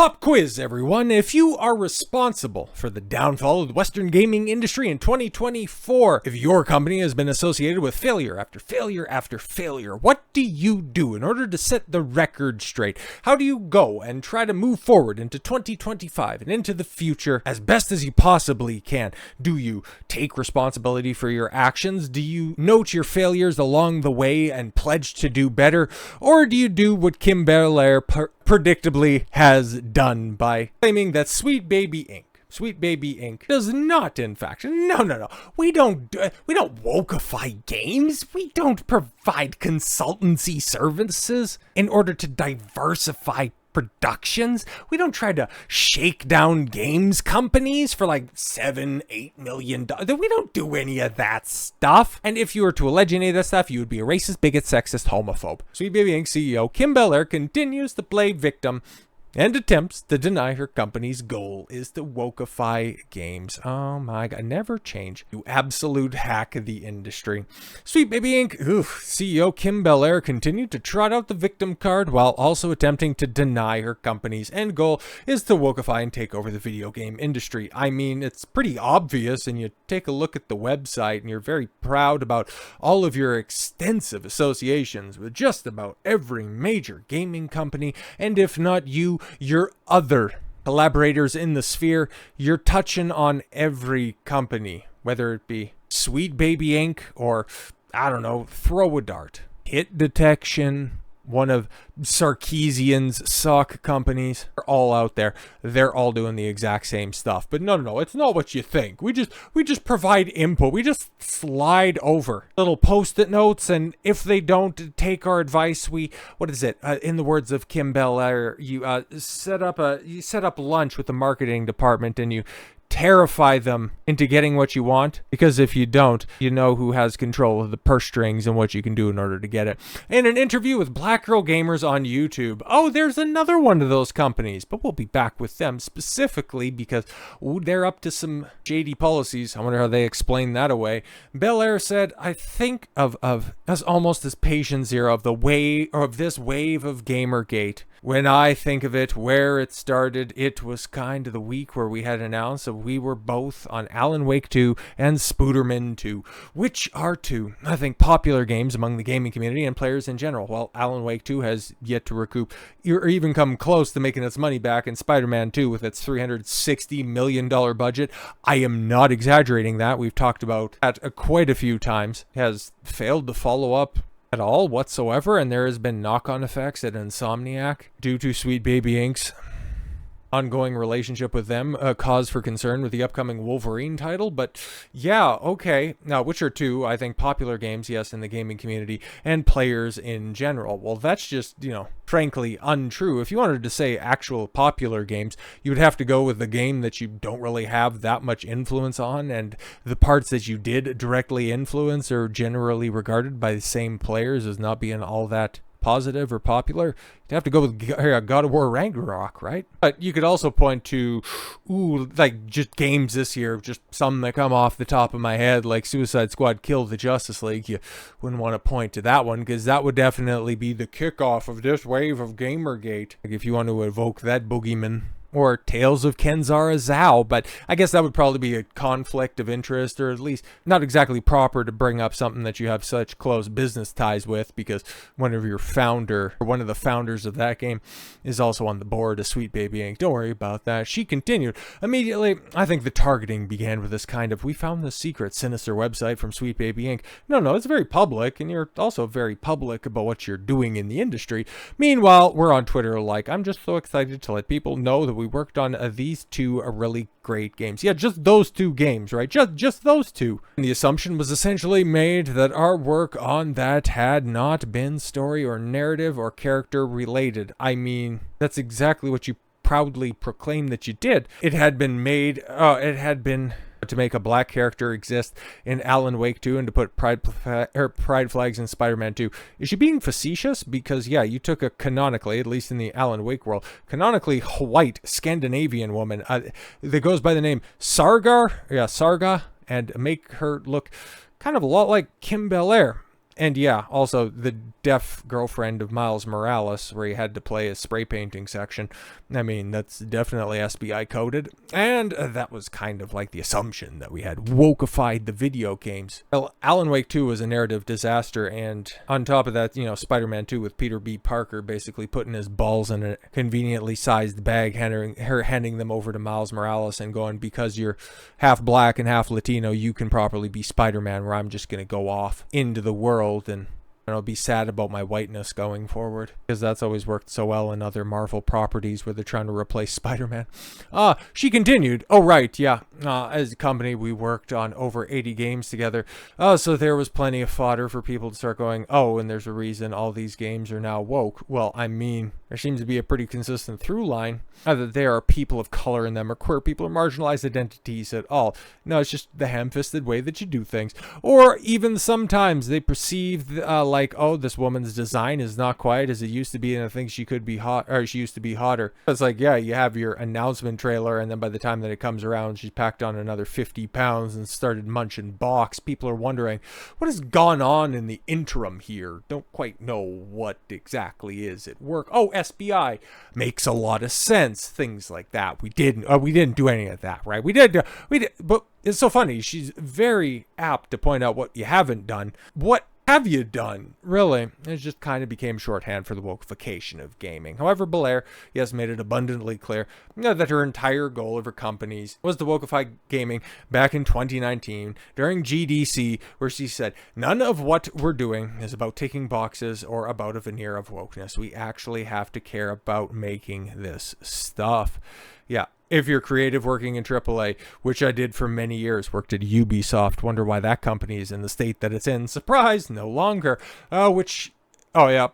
Pop quiz, everyone. If you are responsible for the downfall of the Western gaming industry in 2024, if your company has been associated with failure after failure after failure, what do you do in order to set the record straight? How do you go and try to move forward into 2025 and into the future as best as you possibly can? Do you take responsibility for your actions? Do you note your failures along the way and pledge to do better? Or do you do what Belair predictably has done by claiming that Sweet Baby Inc. does not, in fact, no. We don't wokeify games. We don't provide consultancy services in order to diversify productions. We don't try to shake down games companies for like $7-8 million. We don't do any of that stuff. And if you were to allege any of that stuff, you would be a racist, bigot, sexist, homophobe. Sweet Baby Inc. CEO Belair continues to play victim and attempts to deny her company's goal is to wokeify games. Oh my God, never change. You absolute hack of the industry. Sweet Baby Inc. CEO Belair continued to trot out the victim card while also attempting to deny her company's end goal is to wokeify and take over the video game industry. I mean, it's pretty obvious, and you take a look at the website and you're very proud about all of your extensive associations with just about every major gaming company, and if not you, your other collaborators in the sphere, you're touching on every company, whether it be Sweet Baby Inc. or, I don't know, Throw a Dart, Hit Detection, one of Sarkeesian's sock companies. They're all out there. They're all doing the exact same stuff. But no, it's not what you think. We just provide input. We just slide over little post-it notes, and if they don't take our advice, in the words of Belair, you set up lunch with the marketing department and you terrify them into getting what you want, because if you don't, you know who has control of the purse strings and what you can do in order to get it. In an interview with Black Girl Gamers on YouTube, there's another one of those companies, but we'll be back with them specifically because they're up to some shady policies. I wonder how they explain that away. Belair said, I think of as almost as patient zero of this wave of Gamergate. When I think of it, where it started, it was kind of the week where we had announced that we were both on Alan Wake 2 and Spooderman 2, which are two, I think, popular games among the gaming community and players in general. While Alan Wake 2 has yet to recoup or even come close to making its money back, and Spider-Man 2 with its $360 million budget, I am not exaggerating that. We've talked about that quite a few times, has failed to follow up at all whatsoever, and there has been knock-on effects at Insomniac due to Sweet Baby Inc.'s ongoing relationship with them, a cause for concern with the upcoming Wolverine title. But yeah, okay. Now, which are two, I think, popular games, yes, in the gaming community and players in general. Well, that's just, frankly untrue. If you wanted to say actual popular games, you would have to go with the game that you don't really have that much influence on, and the parts that you did directly influence are generally regarded by the same players as not being all that positive or popular. You'd have to go with God of War Ragnarok, right? But you could also point to, just games this year, just some that come off the top of my head, like Suicide Squad Kill the Justice League. You wouldn't want to point to that one, because that would definitely be the kickoff of this wave of Gamergate, if you want to evoke that boogeyman. Or Tales of Kenzara Zhao, but I guess that would probably be a conflict of interest, or at least not exactly proper to bring up something that you have such close business ties with, because one of the founders of that game is also on the board of Sweet Baby Inc. Don't worry about that. She continued. Immediately, I think the targeting began with this kind of, we found the secret, sinister website from Sweet Baby Inc. No, it's very public, and you're also very public about what you're doing in the industry. Meanwhile, we're on Twitter I'm just so excited to let people know that we worked on these two really great games. Yeah, just those two games, right? Just those two. And the assumption was essentially made that our work on that had not been story or narrative or character related. I mean, that's exactly what you proudly proclaim that you did. It had been to make a black character exist in Alan Wake 2 and to put pride flags in Spider-Man 2. Is she being facetious? Because, yeah, you took a canonically, at least in the Alan Wake world, canonically white Scandinavian woman that goes by the name Sarga, and make her look kind of a lot like Belair. And yeah, also the deaf girlfriend of Miles Morales, where he had to play a spray painting section. I mean, that's definitely SBI coded. And that was kind of like the assumption that we had wokeified the video games. Well, Alan Wake 2 was a narrative disaster. And on top of that, Spider-Man 2 with Peter B. Parker basically putting his balls in a conveniently sized bag, handing them over to Miles Morales and going, because you're half black and half Latino, you can properly be Spider-Man, where I'm just going to go off into the world and I'll be sad about my whiteness going forward, because that's always worked so well in other Marvel properties where they're trying to replace Spider-Man. She continued, oh right, yeah, as a company we worked on over 80 games together, so there was plenty of fodder for people to start going, oh, and there's a reason all these games are now woke. Well, I mean, there seems to be a pretty consistent through line, either there are people of color in them, or queer people, or marginalized identities at all. No, it's just the ham-fisted way that you do things. Or even sometimes they perceive like, oh, this woman's design is not quite as it used to be, and I think she could be hot, or she used to be hotter. It's like, yeah, you have your announcement trailer, and then by the time that it comes around, she's packed on another 50 pounds and started munching box. People are wondering, what has gone on in the interim here? Don't quite know what exactly is at work. Oh, SBI makes a lot of sense. Things like that. We didn't do any of that, right? We did, but it's so funny. She's very apt to point out what you haven't done. What have you done? Really, it just kind of became shorthand for the wokeification of gaming. However, Belair, yes, made it abundantly clear that her entire goal of her companies was to wokeify gaming back in 2019 during GDC, where she said, none of what we're doing is about ticking boxes or about a veneer of wokeness. We actually have to care about making this stuff. Yeah. If you're creative working in AAA, which I did for many years, worked at Ubisoft, wonder why that company is in the state that it's in. Surprise, no longer.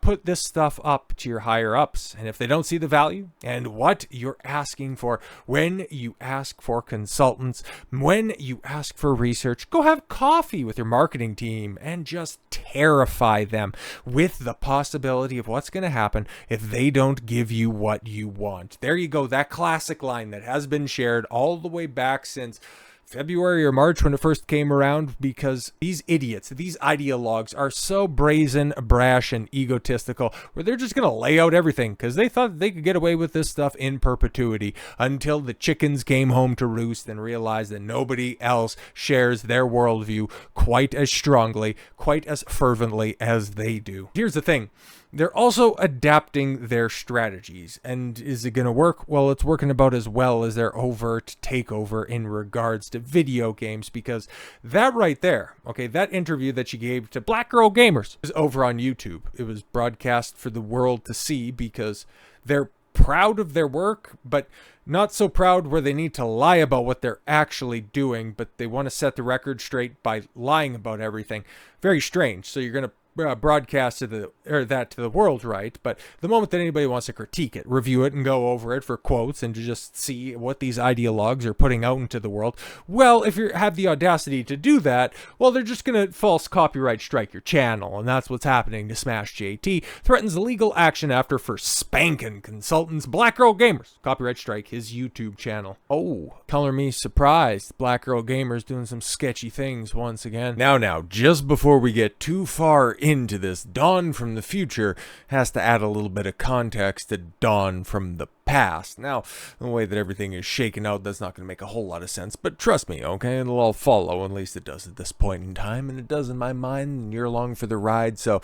Put this stuff up to your higher ups. And if they don't see the value and what you're asking for, when you ask for consultants, when you ask for research, go have coffee with your marketing team and just terrify them with the possibility of what's going to happen if they don't give you what you want. There you go. That classic line that has been shared all the way back since February or March when it first came around, because these idiots, these ideologues are so brazen, brash, and egotistical, where they're just going to lay out everything because they thought they could get away with this stuff in perpetuity until the chickens came home to roost and realized that nobody else shares their worldview quite as strongly, quite as fervently as they do. Here's the thing. They're also adapting their strategies. And is it going to work? Well, it's working about as well as their overt takeover in regards to video games, because that right there, okay, that interview that she gave to Black Girl Gamers is over on YouTube. It was broadcast for the world to see because they're proud of their work, but not so proud where they need to lie about what they're actually doing, but they want to set the record straight by lying about everything. Very strange. So you're going to broadcast to the world, right? But the moment that anybody wants to critique it, review it, and go over it for quotes and to just see what these ideologues are putting out into the world, well, if you have the audacity to do that, well, they're just going to false copyright strike your channel, and that's what's happening to Smash JT. Threatens legal action after for spanking consultants Black Girl Gamers. Copyright strike his YouTube channel. Oh, color me surprised. Black Girl Gamers doing some sketchy things once again. Now, just before we get too far into this, Dawn from the future has to add a little bit of context to Dawn from the past. Now, the way that everything is shaken out, that's not going to make a whole lot of sense, but trust me, okay, it'll all follow, at least it does at this point in time, and it does in my mind, and you're along for the ride, so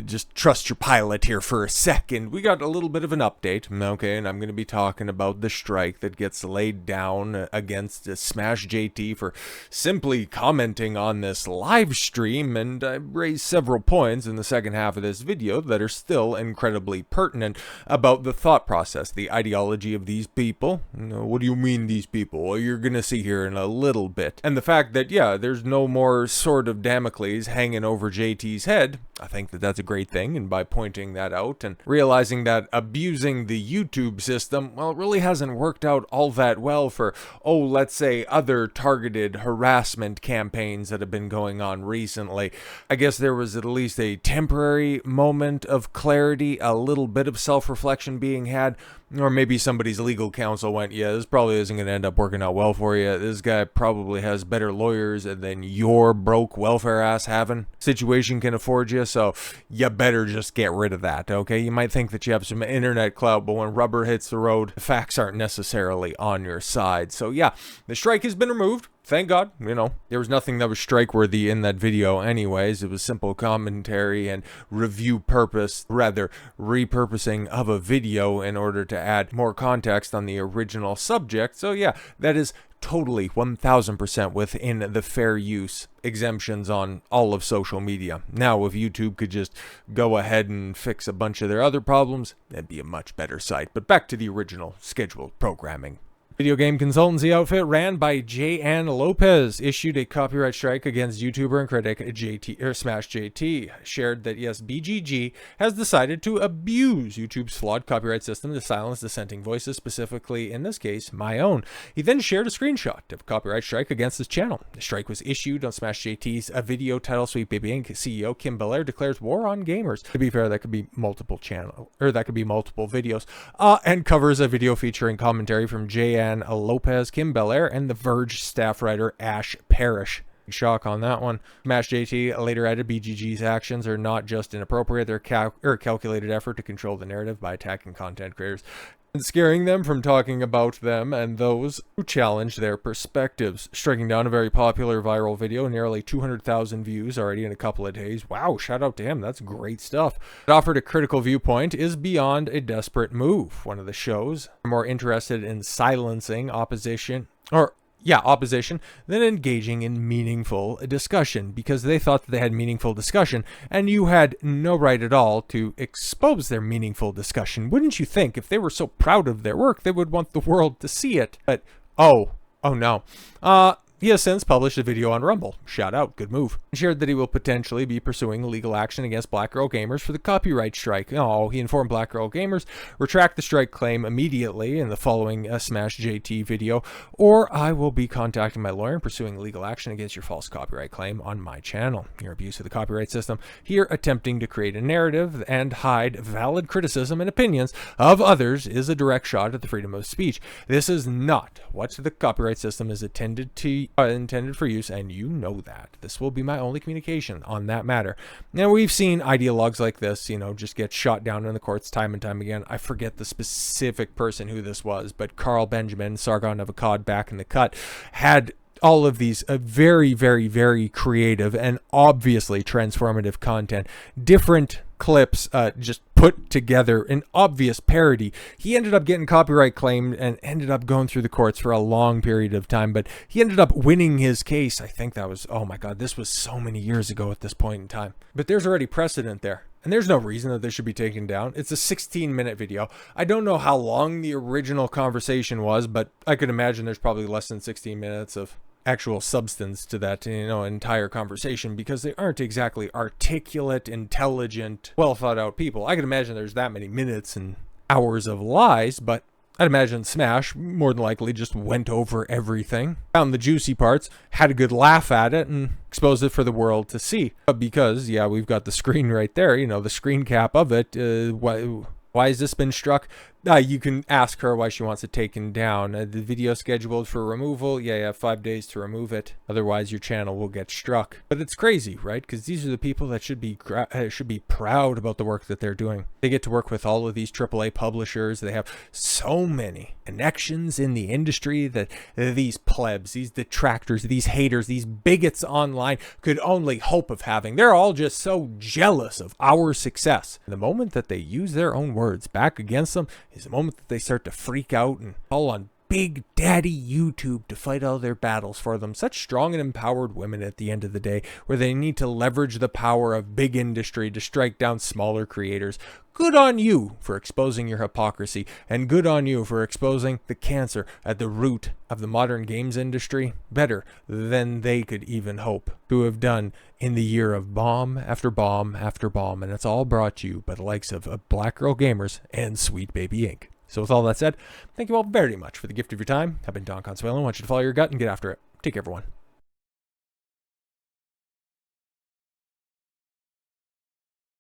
just trust your pilot here for a second. We got a little bit of an update, okay, and I'm going to be talking about the strike that gets laid down against Smash JT for simply commenting on this live stream, and I raised several points in the second half of this video that are still incredibly pertinent about the thought process, the ideology of these people. What do you mean these people? Well, you're gonna see here in a little bit. And the fact that, yeah, there's no more sword of Damocles hanging over JT's head I think that that's a great thing, and by pointing that out and realizing that abusing the YouTube system, well, it really hasn't worked out all that well for, let's say, other targeted harassment campaigns that have been going on recently. I guess there was at least a temporary moment of clarity, a little bit of self-reflection being had, or maybe somebody's legal counsel went, yeah, this probably isn't going to end up working out well for you. This guy probably has better lawyers than your broke welfare ass having situation can afford you, so you better just get rid of that, okay? You might think that you have some internet clout, but when rubber hits the road, the facts aren't necessarily on your side. So yeah, the strike has been removed. Thank God, there was nothing that was strike-worthy in that video anyways. It was simple commentary and review purpose, rather repurposing of a video in order to add more context on the original subject. So yeah, that is totally 1000% within the fair use exemptions on all of social media. Now, if YouTube could just go ahead and fix a bunch of their other problems, that'd be a much better site. But back to the original scheduled programming. Video game consultancy outfit ran by Lopez issued a copyright strike against YouTuber and critic Smash JT. Shared that yes, BGG has decided to abuse YouTube's flawed copyright system to silence dissenting voices, specifically in this case my own. He then shared a screenshot of a copyright strike against his channel. The strike was issued on Smash JT's video title. Sweet Baby Inc. CEO Kim Belair declares war on gamers. To be fair, that could be multiple videos, and covers a video featuring commentary from Lopez, Kim Belair, and The Verge staff writer Ash Parrish. Shock on that one. Smash JT later added BGG's actions are not just inappropriate, they're a calculated effort to control the narrative by attacking content creators and scaring them from talking about them and those who challenge their perspectives. Striking down a very popular viral video, nearly 200,000 views already in a couple of days. Wow, shout out to him, that's great stuff. It offered a critical viewpoint is beyond a desperate move. One of the shows more interested in silencing opposition than engaging in meaningful discussion, because they thought that they had meaningful discussion and you had no right at all to expose their meaningful discussion. Wouldn't you think if they were so proud of their work, they would want the world to see it? But, oh no. He has since published a video on Rumble. Shout out, good move. And shared that he will potentially be pursuing legal action against Black Girl Gamers for the copyright strike. He informed Black Girl Gamers, retract the strike claim immediately in the following Smash JT video, or I will be contacting my lawyer and pursuing legal action against your false copyright claim on my channel. Your abuse of the copyright system, here attempting to create a narrative and hide valid criticism and opinions of others is a direct shot at the freedom of speech. This is not what the copyright system is intended for use, and you know that. This will be my only communication on that matter. Now, we've seen ideologues like this, just get shot down in the courts time and time again. I forget the specific person who this was, but Carl Benjamin, Sargon of Akkad back in the cut, had all of these very, very, very creative and obviously transformative content, different clips just put together in obvious parody. He ended up getting copyright claimed and ended up going through the courts for a long period of time, but he ended up winning his case. I think that was, oh my God, this was so many years ago at this point in time. But there's already precedent there. And there's no reason that this should be taken down. It's a 16-minute video. I don't know how long the original conversation was, but I could imagine there's probably less than 16 minutes of actual substance to that, entire conversation, because they aren't exactly articulate, intelligent, well thought out people. I can imagine there's that many minutes and hours of lies, but I'd imagine Smash more than likely just went over everything, found the juicy parts, had a good laugh at it, and exposed it for the world to see. Because, yeah, we've got the screen right there, the screen cap of it. Why has this been struck? You can ask her why she wants it taken down. The video scheduled for removal. Yeah, you have 5 days to remove it. Otherwise, your channel will get struck. But it's crazy, right? Because these are the people that should be proud about the work that they're doing. They get to work with all of these AAA publishers. They have so many connections in the industry that these plebs, these detractors, these haters, these bigots online could only hope of having. They're all just so jealous of our success. The moment that they use their own words back against them is the moment that they start to freak out and call on Big Daddy YouTube to fight all their battles for them. Such strong and empowered women at the end of the day, where they need to leverage the power of big industry to strike down smaller creators. Good on you for exposing your hypocrisy, and good on you for exposing the cancer at the root of the modern games industry better than they could even hope to have done in the year of bomb after bomb after bomb. And it's all brought to you by the likes of Black Girl Gamers and Sweet Baby Inc. So with all that said, thank you all very much for the gift of your time. I've been Don Consuelo. I want you to follow your gut and get after it. Take care, everyone.